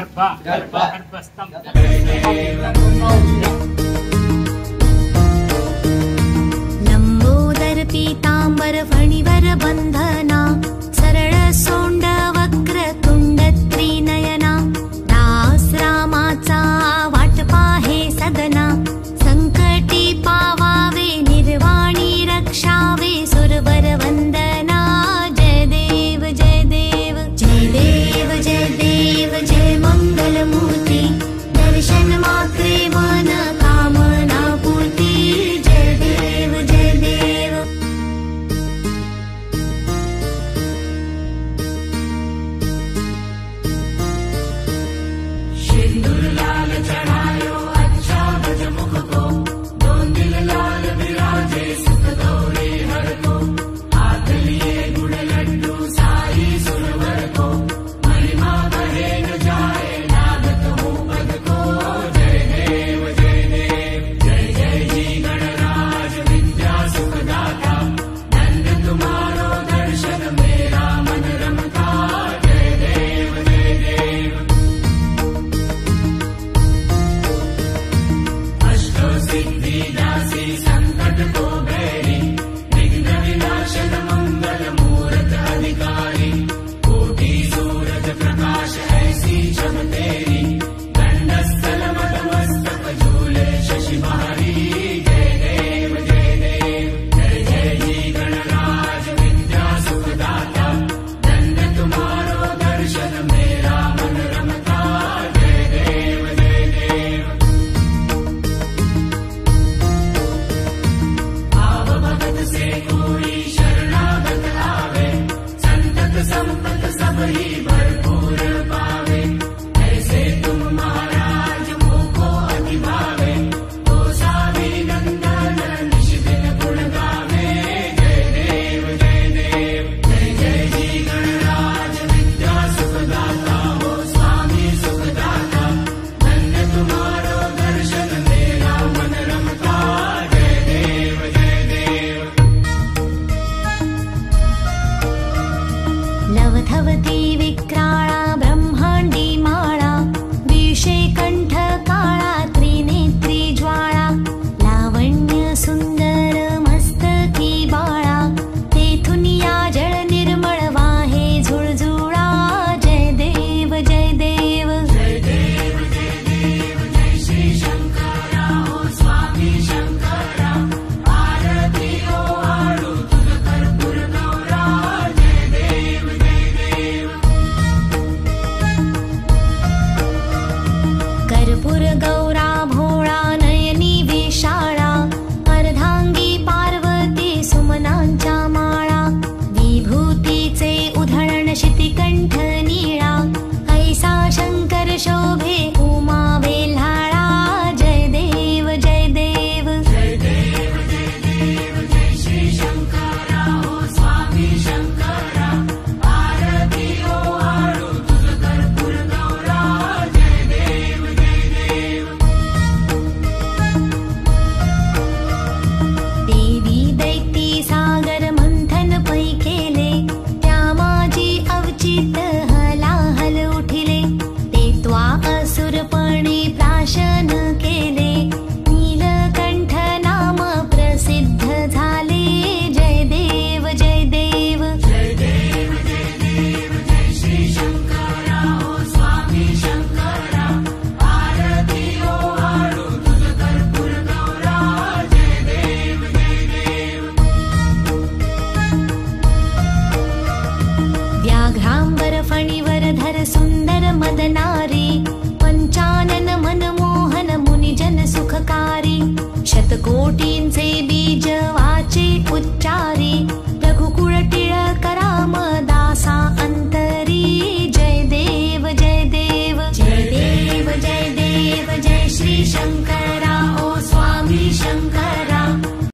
गर्भस्थं लंबोदर पीतांबर फणिवर बंधना सरळ सोंड वक्र तुंड त्रिनयना दास रामाचा वाट पाहे सदना संकटी पावावे निर्वाणी रक्षावे सुरवर वंदना जय देव जय देव जय देव जय देव जय मंगल मूर्ती दर्शन मात्रे मन कामना पूर्ती जय देव जय देव सिंदूर लाल चढ़ायो अच्छा गज मुख को दोन दिल लाल विराजे सुख गौरी हर को हाथ लिए गुड़ लड्डू साई सुरवर को महिमा कहे न जाए लागत हूँ पद को जय देव जय देव जय जय जी गणराज विद्या सुखदाता धन्य तुम्हारो दर्शन मेरा मन रमता जय देव जय देव अष्टो सिद्धि दासी संकट को बैरी विघ्न विनाशन मंगल मूर्त अधिकारी कोटि सूरज प्रकाश ऐसी जब तेरी दंडस्थल मदमस्तक झूले शशि बहारी जय देव जय देव जय जय जी गणराज विद्या सुखदाता धन्य तुम्हारो दर्शन मेरा मन रमता जय देव जय देव भाव भगत से कोई शरणागत आवे संतत संपत सब ही भरपूर पावे ऐसे तुम महाराज मोको अति भावे तो सावी नंदन निश दिन गुण गावे जय देव जय देव जय जय जी गणराज विद्या सुखदाता हो स्वामी सुखदाता धन्य तुम्हारो दर्शन मेरा मन रमता जय देव जय देव लवथवती विक्राळा ब्रह्मांडी माळा विषे कंठ काळा त्रिनेत्री ज्वाळा लावण्य सुंदर मस्तकी बाळा तेथून या जळ निर्मळ वाहे झुळझुळा जय देव जय देव जय देव जय देव जय श्री शंकरा हो स्वामी शंकरा आरती ओ आळू तुझ कर्पूर गौरा जय देव जय देव कर्पूर गौरा भोळा नयनी विशाळा अर्धांगी पार्वती सुमनांच्या माळा विभूतीचे उधळण शितिकंठ निळा ऐसा शंकर शोभे उमा वेल्हाळा जय देव जय देव जय देव जय देव जय श्री शंकरा हो स्वामी शंकरा आरती ओ आळू तुझ कर्पूर गौरा जय देव जय देव देवी दैती सागर मंथन पै केले त्या माझी अवचित हलाहल उठिले ते त्वा असुरपणी प्राशन केले नीलकंठ नाम प्रसिद्ध झाले जय देव जय देव जय देव जय देव जय श्री शंकरा हो स्वामी शंकरा आरती ओ आळू तुझ कर्पूर गौरा जय देव जय देव व्याघ्रांबर फणिवर धर सुंदर मदनारी पंचानन मनमोहन मुनिजन सुखकारी शतकोटींचे बीज वाचे